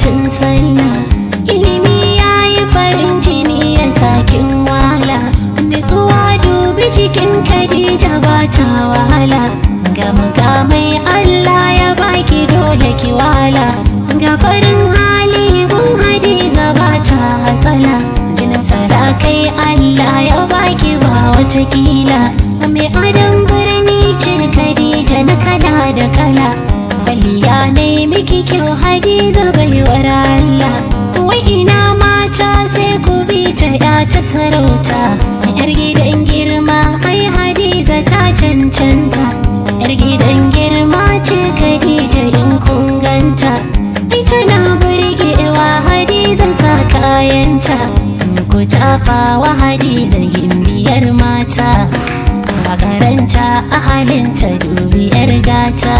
lokacin sallah. Ilimi ya yi farin jini ya sakin wala, nutsuwa dubi cikin Khadija ba ta wahala. Ga mukamai Allah ya baki dole ki wala, ga farin hali gun Hadiza ba ta hasala. Jinin sadakai Allah ya baki ba wata kila, mai adon birni ce Khadija na kala da kala. Kwalliya ne miki kyau Hadiza baiwar Allah, wai ina mata sai ku bi ta ya ta sarauta. Yar gidan girma ai Hadiza ta cancanta, yar gidan girma ce Khadija in kun ganta. Ai tana burgewa Hadiza sa kayanta, ku tafa wa Hadiza gimbiyar mata. A karanta a halinta dubi yar gata,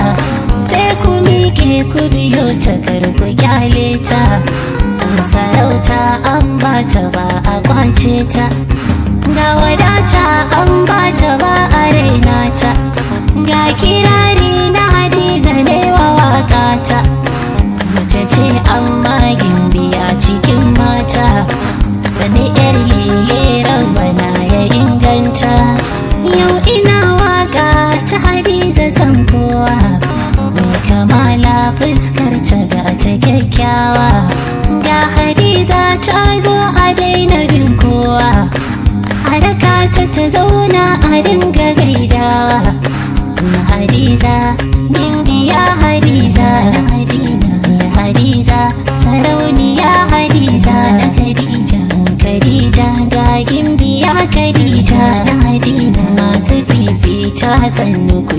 sai ku miƙe ku biyo ta karku kyale ta. Sarauta an bata ba a kwace ta, ga wadata an bata ba a raina ta. Ga kirari na Hadiza ne wa waƙata, mace ce amma gimbiya cikin mata. Sani yar lele rabbana ya inganta, yau ina waka ta Hadiza san kowa. Mai kamala fuskar ta ga ta kyakkyawa, ga Hadiza ta zo a daina bin kowa. Haraka ta zauna a dinga gaidawa. Hadiza gimbiya Hadiza na Hadiza, ya Hadiza sarauniya Hadiza na Khadija. Khadija ga gimbiya Khadija na Hadiza, masu fifita sannu ku